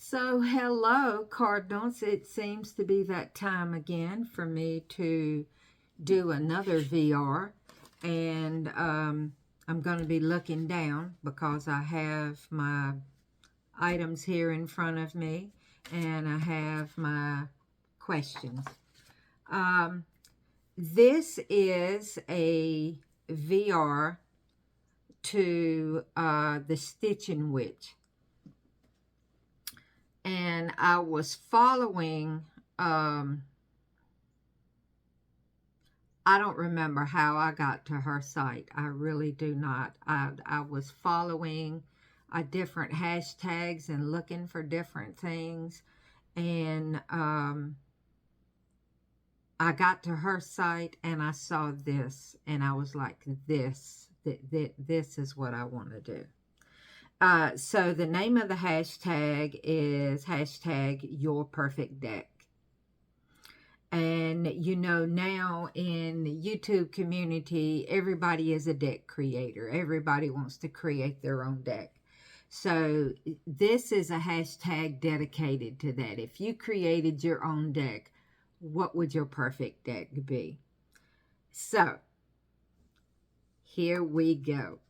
So, hello, Cardinals. It seems to be that time again for me to do another VR. And I'm going to be looking down because I have my items here in front of me and I have my questions. Um, this is a VR to the Stitchin Witch. And I was following, I don't remember how I got to her site. I really do not. I was following different hashtags and looking for different things. And I got to her site and I saw this. And I was like, this is what I want to do. So the name of the hashtag is hashtag your perfect deck. And you know, now in the YouTube community, everybody is a deck creator. Everybody wants to create their own deck. So this is a hashtag dedicated to that. If you created your own deck, what would your perfect deck be? So here we go.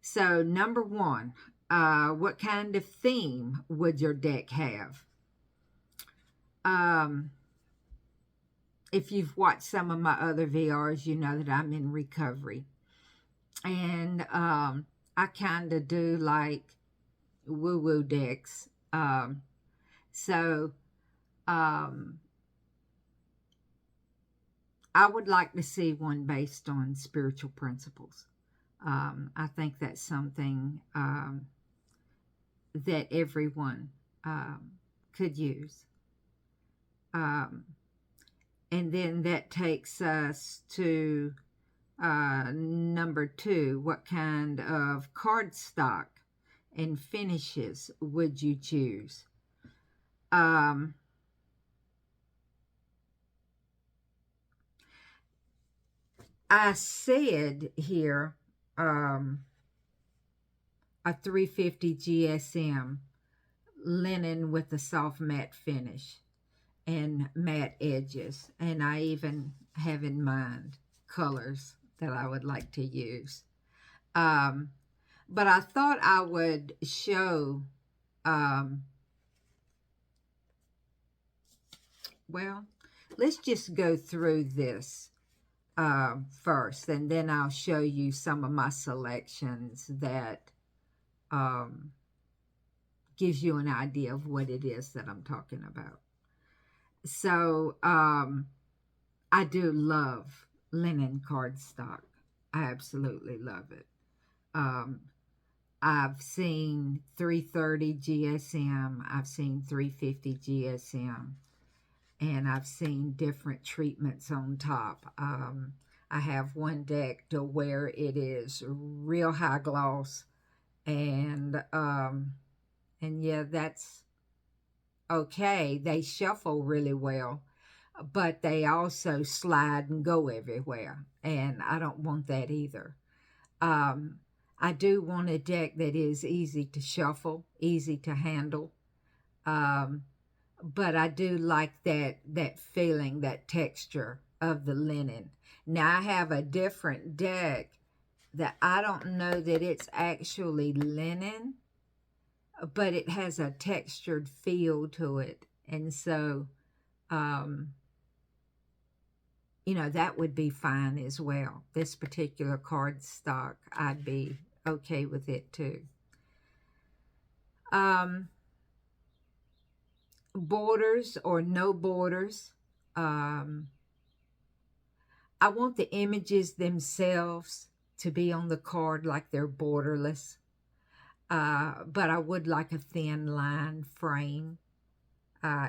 So number one, what kind of theme would your deck have? If you've watched some of my other VRs, you know that I'm in recovery. And I kind of do like woo-woo decks. So I would like to see one based on spiritual principles. I think that's something that everyone could use. And then that takes us to number two. What kind of cardstock and finishes would you choose? I said here a 350 GSM linen with a soft matte finish and matte edges, and I even have in mind colors that I would like to use. But I thought I would show, well, let's just go through this first, and then I'll show you some of my selections that gives you an idea of what it is that I'm talking about. So I do love linen cardstock. I absolutely love it. I've seen 330 GSM. I've seen 350 GSM. And I've seen different treatments on top. I have one deck to where it is real high gloss. And yeah, that's okay. They shuffle really well, but they also slide and go everywhere, and I don't want that either. I do want a deck that is easy to shuffle, easy to handle, but I do like that feeling, that texture of the linen. Now I have a different deck that I don't know that it's actually linen, but it has a textured feel to it. And so, that would be fine as well. This particular cardstock, I'd be okay with it too. Borders or no borders. I want the images themselves to be on the card like they're borderless. But I would like a thin line frame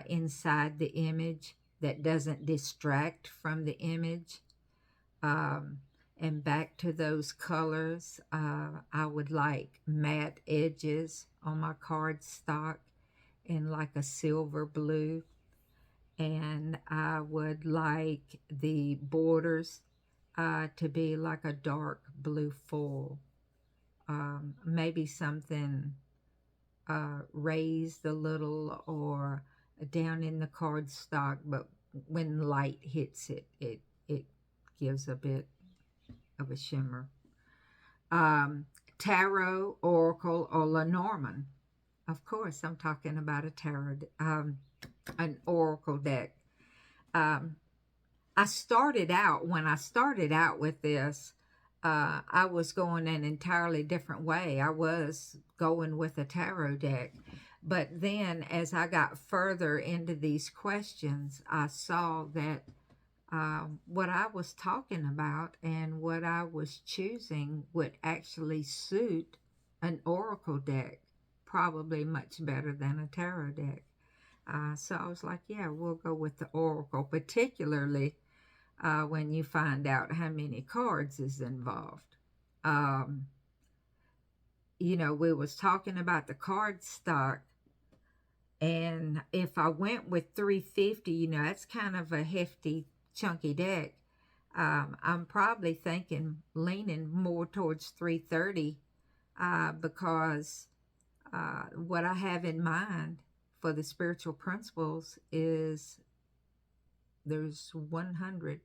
inside the image that doesn't distract from the image. And back to those colors, I would like matte edges on my cardstock in like a silver blue. And I would like the borders to be like a dark blue foil. Maybe something raised a little or down in the cardstock, but when light hits it, it gives a bit of a shimmer. Um, Tarot, Oracle, or Lenormand. Of course, I'm talking about a tarot, an Oracle deck. Um, when I started out with this, I was going an entirely different way. I was going with a tarot deck. But then as I got further into these questions, I saw that what I was talking about and what I was choosing would actually suit an oracle deck probably much better than a tarot deck. So I was like, yeah, we'll go with the oracle, particularly when you find out how many cards is involved. Um, we was talking about the card stock, and if I went with 350, that's kind of a hefty, chunky deck. I'm probably leaning more towards 330 because what I have in mind for the spiritual principles is there's 100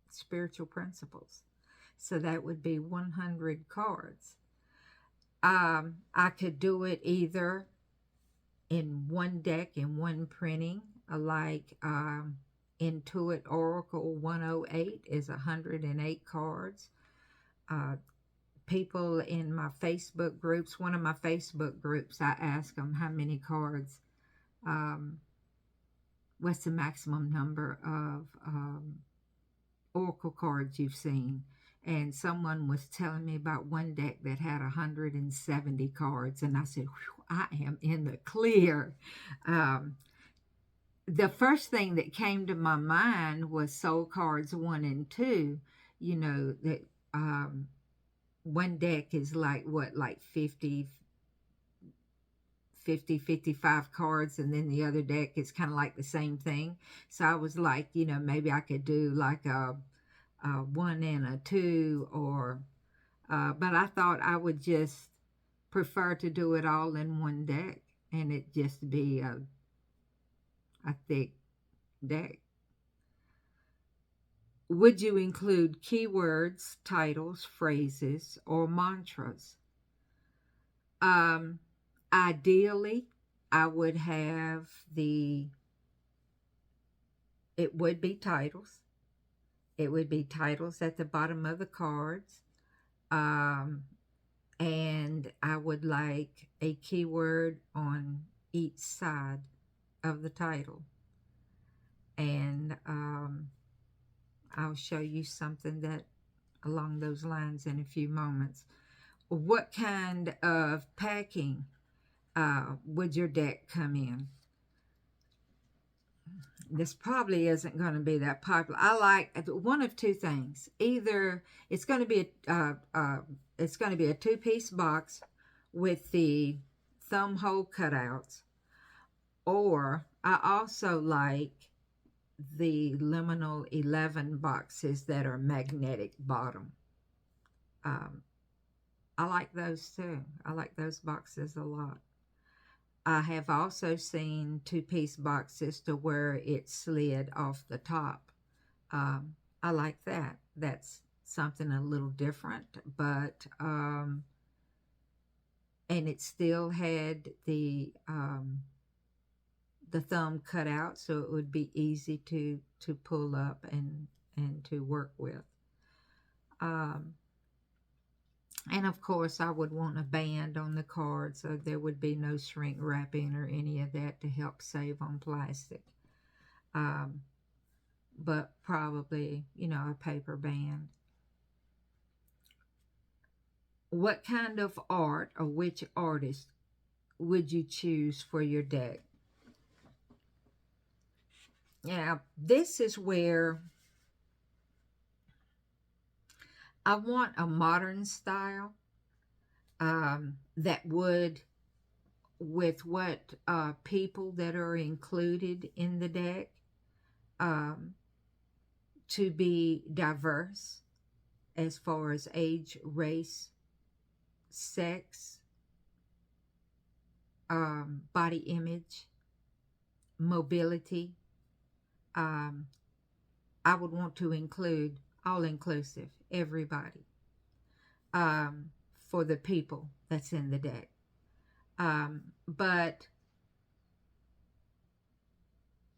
spiritual principles. So that would be 100 cards. I could do it either in one deck, in one printing, like Intuit Oracle 108 is 108 cards. People in my Facebook groups, one of my Facebook groups, I ask them how many cards, what's the maximum number of oracle cards you've seen. And someone was telling me about one deck that had 170 cards, and I said, I am in the clear. The first thing that came to my mind was Soul Cards 1 and 2. That one deck is like 50, 55 cards, and then the other deck is kind of like the same thing. So I was like, maybe I could do like a 1 and a 2, or but I thought I would just prefer to do it all in one deck, and it just be a thick deck. Would you include keywords, titles, phrases, or mantras? Ideally, I would have it would be titles. It would be titles at the bottom of the cards. And I would like a keyword on each side of the title. And I'll show you something that along those lines in a few moments. What kind of packing would your deck come in? This probably isn't going to be that popular. I like one of two things. Either it's going to be a two-piece box with the thumb hole cutouts, or I also like the liminal 11 boxes that are magnetic bottom. I like those too. I like those boxes a lot. I have also seen two-piece boxes to where it slid off the top. I like that. That's something a little different, but and it still had the thumb cut out, so it would be easy to pull up and to work with. And of course, I would want a band on the card, so there would be no shrink wrapping or any of that to help save on plastic. But probably, a paper band. What kind of art or which artist would you choose for your deck? Now, this is where I want a modern style that would, with what people that are included in the deck, to be diverse as far as age, race, sex, body image, mobility. Um, I would want to include all inclusive, everybody, um, for the people that's in the deck. But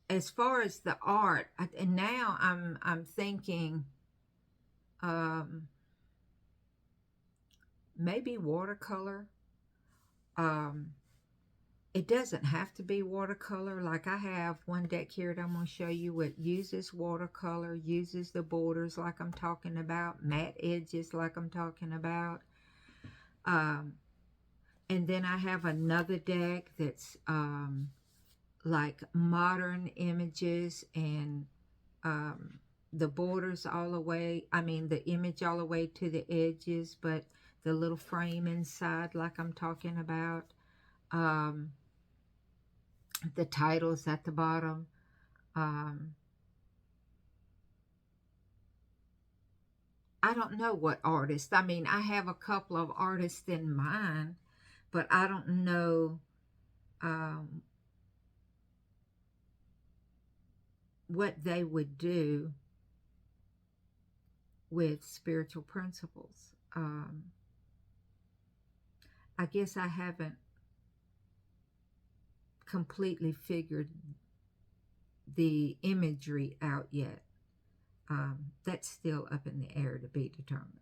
as far as the art, and now I'm thinking um, maybe watercolor. Um, it doesn't have to be watercolor. Like I have one deck here that I'm going to show you what uses watercolor, uses the borders like I'm talking about, matte edges like I'm talking about. And then I have another deck that's like modern images and the borders all the way, I mean the image all the way to the edges, but the little frame inside like I'm talking about. The titles at the bottom. I don't know what artist. I mean, I have a couple of artists in mind, but I don't know what they would do with spiritual principles. I guess I haven't completely figured the imagery out yet. That's still up in the air to be determined.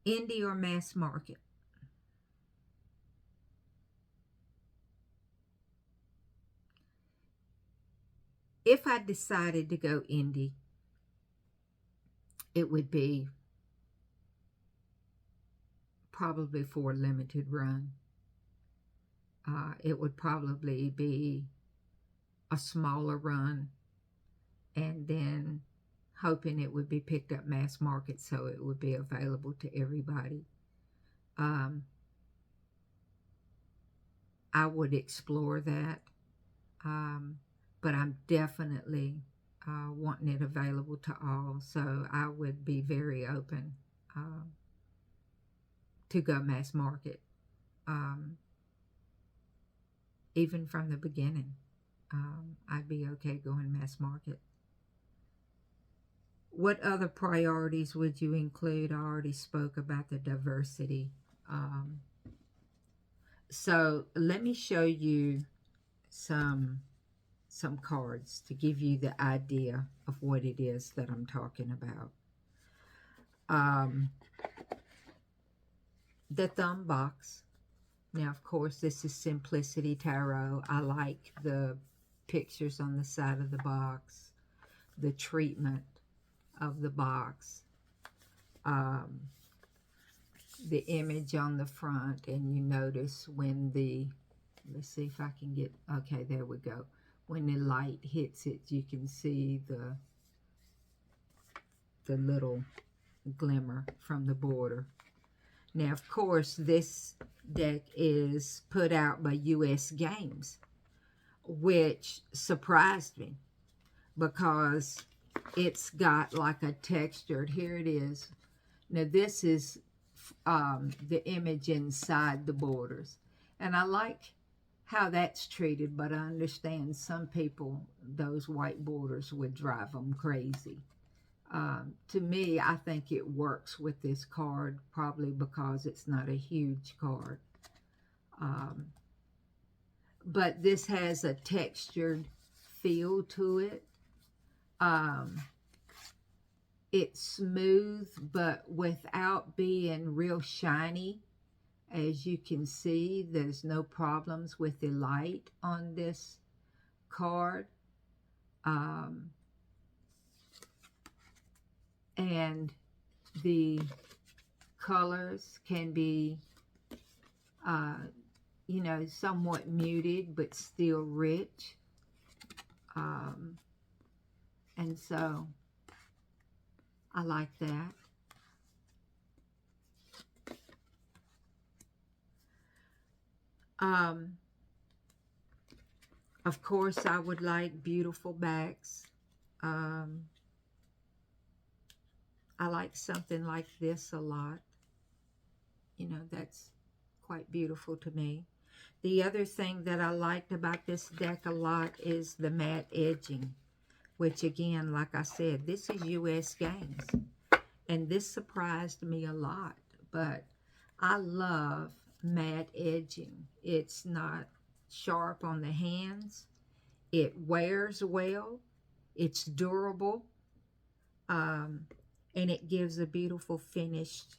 Indie or mass market? If I decided to go indie, it would be probably for a limited run. It would probably be a smaller run and then hoping it would be picked up mass market so it would be available to everybody. I would explore that, but I'm definitely wanting it available to all, so I would be very open to go mass market, even from the beginning. I'd be okay going mass market. What other priorities would you include? I already spoke about the diversity. So let me show you some cards to give you the idea of what it is that I'm talking about. The thumb box. Now, of course, this is Simplicity Tarot. I like the pictures on the side of the box, the treatment of the box, the image on the front, and you notice when the, let's see if I can get, okay, there we go. When the light hits it, you can see the little glimmer from the border. Now, of course, this deck is put out by U.S. Games, which surprised me because it's got like a textured, here it is. Now, this is the image inside the borders. And I like how that's treated, but I understand some people, those white borders would drive them crazy. To me, I think it works with this card, probably because it's not a huge card. But this has a textured feel to it. It's smooth, but without being real shiny. As you can see, there's no problems with the light on this card. And the colors can be, you know, somewhat muted, but still rich. And so I like that. Of course, I would like beautiful backs. I like something like this a lot. You know, that's quite beautiful to me. The other thing that I liked about this deck a lot is the matte edging, which again, like I said, this is US Games. And this surprised me a lot, but I love matte edging. It's not sharp on the hands. It wears well. It's durable. And it gives a beautiful finished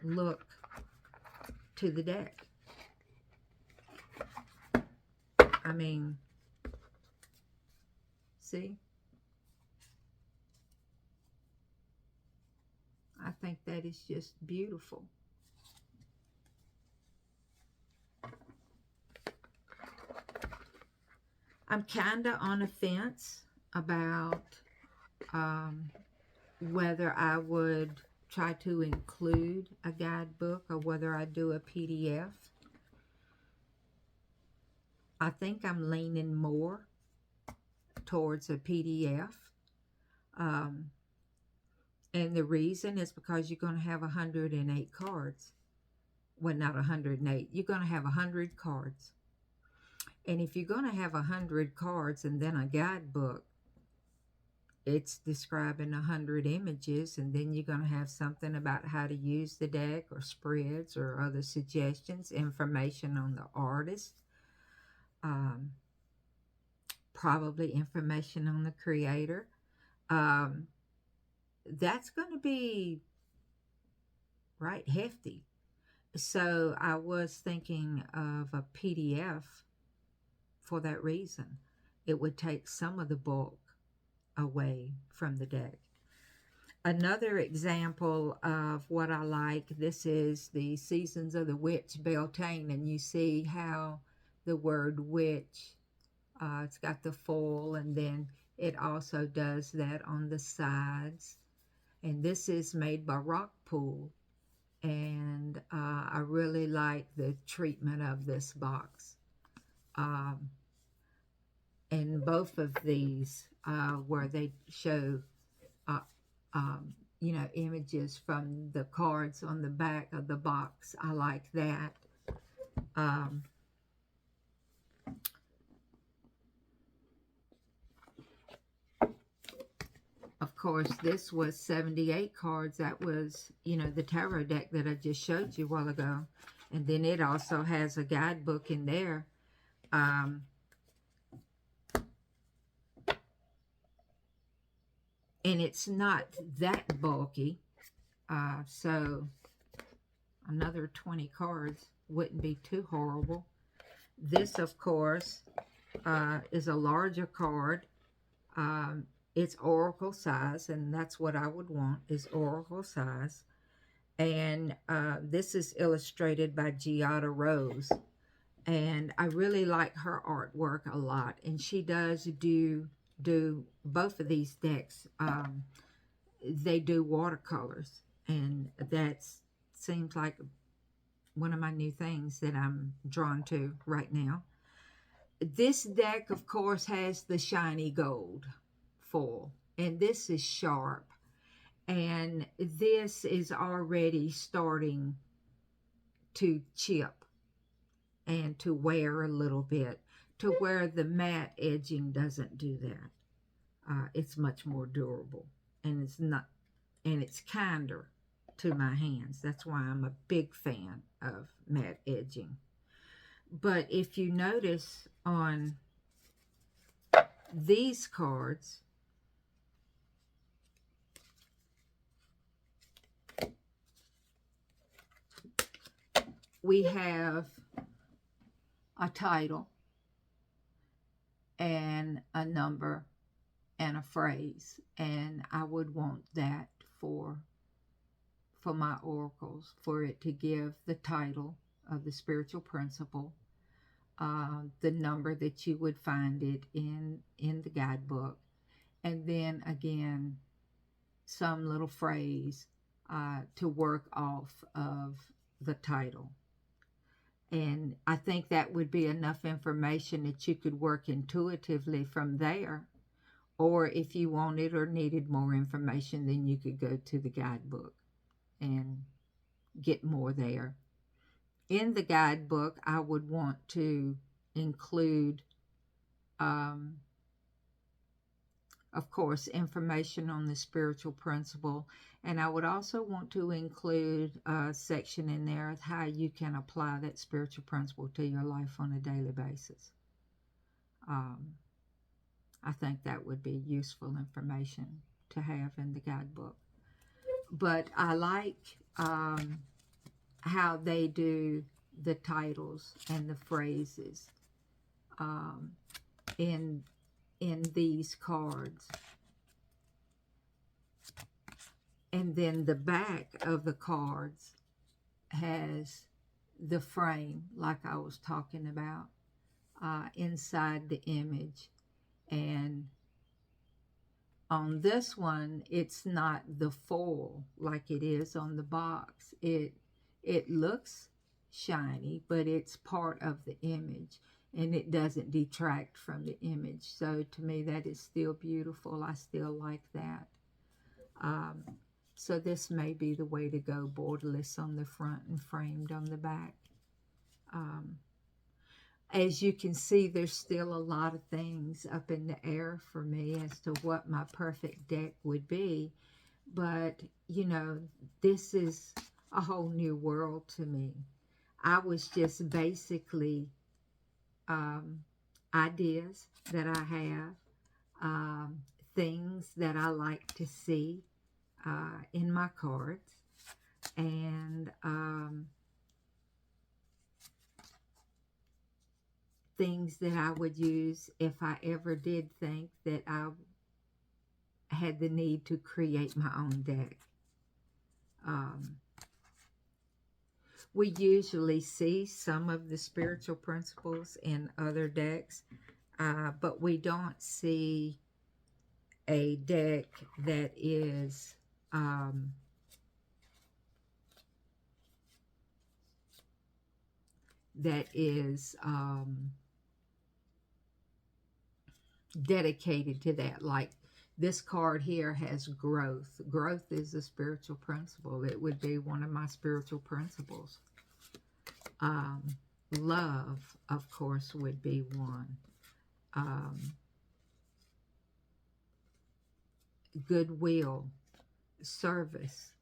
look to the deck. I mean, see? I think that is just beautiful. I'm kind of on a fence about whether I would try to include a guidebook or whether I do a PDF. I think I'm leaning more towards a PDF. And the reason is because you're going to have 108 cards. Well, not 108. You're going to have 100 cards. And if you're going to have 100 cards and then a guidebook, it's describing 100 images, and then you're going to have something about how to use the deck or spreads or other suggestions, information on the artist, probably information on the creator. That's going to be right hefty. So I was thinking of a PDF for that reason. It would take some of the bulk away from the deck. Another example of what I like, this is the Seasons of the Witch Beltane, and you see how the word witch, it's got the foil, and then it also does that on the sides. And this is made by Rockpool, and I really like the treatment of this box. And both of these where they show you know, images from the cards on the back of the box. I like that. Of course, this was 78 cards. That was, you know, the tarot deck that I just showed you a while ago. And then it also has a guidebook in there. And it's not that bulky. So another 20 cards wouldn't be too horrible. This, of course, is a larger card. It's oracle size, and that's what I would want, is oracle size. And this is illustrated by Giada Rose. And I really like her artwork a lot. And she does do both of these decks. They do watercolors. And that seems like one of my new things that I'm drawn to right now. This deck, of course, has the shiny gold foil. And this is sharp. And this is already starting to chip and to wear a little bit, to where the matte edging doesn't do that. It's much more durable, and it's kinder to my hands. That's why I'm a big fan of matte edging. But if you notice on these cards, we have a title and a number and a phrase, and I would want that for my oracles, for it to give the title of the spiritual principle, the number that you would find it in the guidebook, and then again some little phrase to work off of the title. And I think that would be enough information that you could work intuitively from there. Or if you wanted or needed more information, then you could go to the guidebook and get more there. in the guidebook, I would want to include, um, of course, information on the spiritual principle. And I would also want to include a section in there of how you can apply that spiritual principle to your life on a daily basis. Um, I think that would be useful information to have in the guidebook. But I like how they do the titles and the phrases um, in these cards. And then the back of the cards has the frame, like I was talking about, inside the image. And on this one, it's not the foil like it is on the box. It looks shiny, but it's part of the image, and it doesn't detract from the image. So to me, that is still beautiful. I still like that. Um, so this may be the way to go, borderless on the front and framed on the back. As you can see, there's still a lot of things up in the air for me as to what my perfect deck would be. But, you know, this is a whole new world to me. I was just basically ideas that I have, things that I like to see in my cards, and things that I would use if I ever did think that I had the need to create my own deck. We usually see some of the spiritual principles in other decks, but we don't see a deck that is dedicated to that. Like this card here has growth. Growth is a spiritual principle. It would be one of my spiritual principles. Love, of course, would be one. Goodwill, service.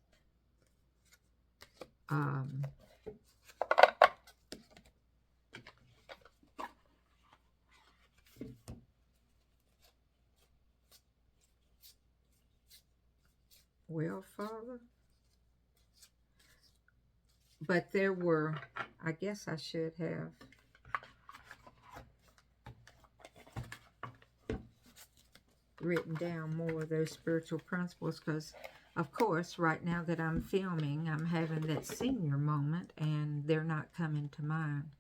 Well, Father, but there were, I guess I should have written down more of those spiritual principles, because of course right now that I'm filming, I'm having that senior moment and they're not coming to mind.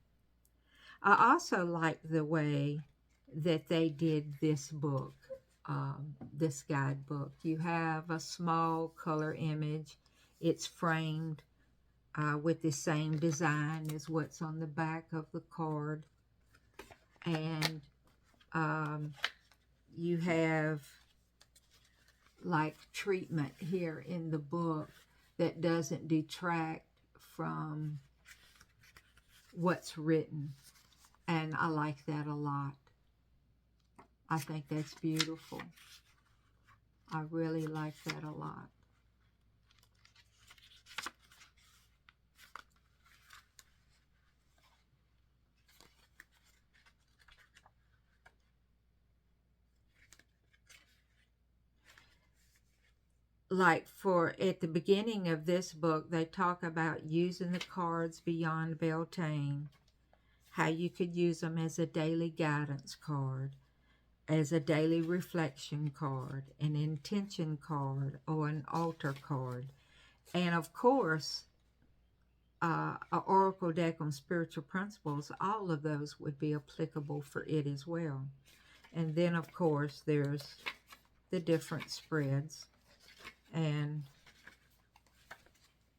I also like the way that they did this book, this guidebook. You have a small color image. It's framed with the same design as what's on the back of the card. And you have like treatment here in the book that doesn't detract from what's written. And I like that a lot. I think that's beautiful. I really like that a lot. Like for at the beginning of this book, they talk about using the cards beyond Beltane, how you could use them as a daily guidance card, as a daily reflection card, an intention card, or an altar card. And of course, an oracle deck on spiritual principles, all of those would be applicable for it as well. And then, of course, there's the different spreads. And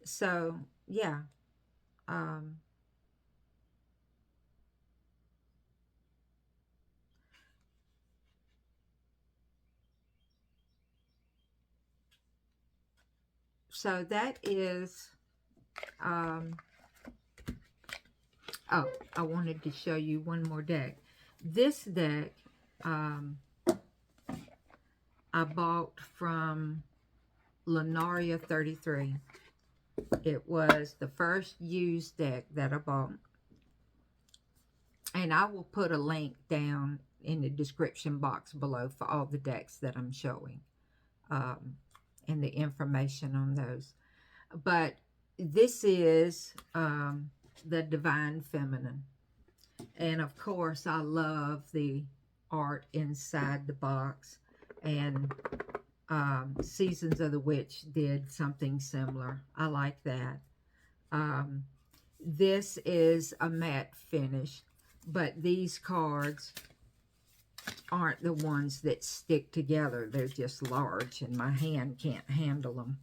so, yeah. So that is Oh, I wanted to show you one more deck. This deck I bought from Lenaria 33. It was the first used deck that I bought. And I will put a link down in the description box below for all the decks that I'm showing. And the information on those. But this is the Divine Feminine. And of course, I love the art inside the box. And Seasons of the Witch did something similar. I like that. This is a matte finish, but these cards aren't the ones that stick together. They're just large, and my hand can't handle them.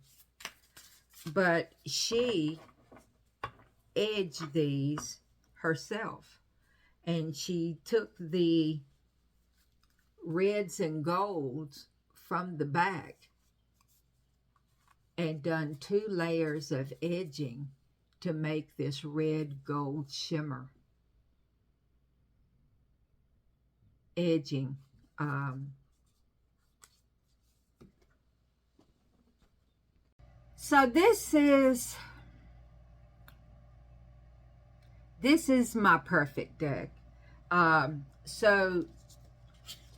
But she edged these herself, and she took the reds and golds from the back and done 2 layers of edging to make this red gold shimmer edging. So this is my perfect deck. So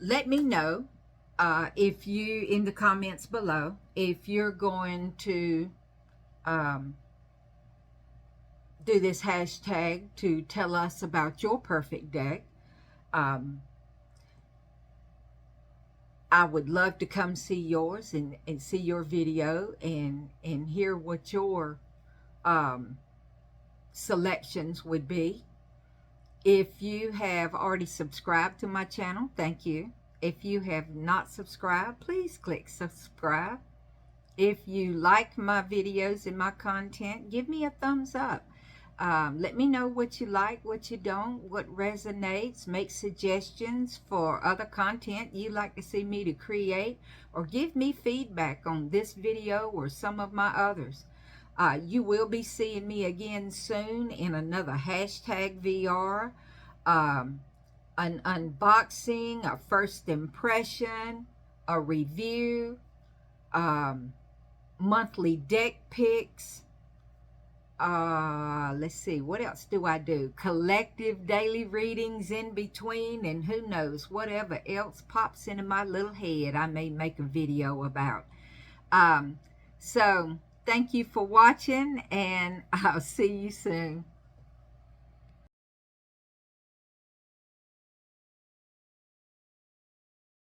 let me know if you, in the comments below, if you're going to do this hashtag to tell us about your perfect deck. I would love to come see yours and see your video and hear what your selections would be. If you have already subscribed to my channel, thank you. If you have not subscribed, please click subscribe. If you like my videos and my content, give me a thumbs up. Let me know what you like, what you don't, what resonates. Make suggestions for other content you'd like to see me to create, or give me feedback on this video or some of my others. You will be seeing me again soon in another hashtag VR, an unboxing, a first impression, a review, monthly deck picks. Let's see, what else do I do? Collective daily readings in between, and who knows, whatever else pops into my little head, I may make a video about. So thank you for watching, and I'll see you soon.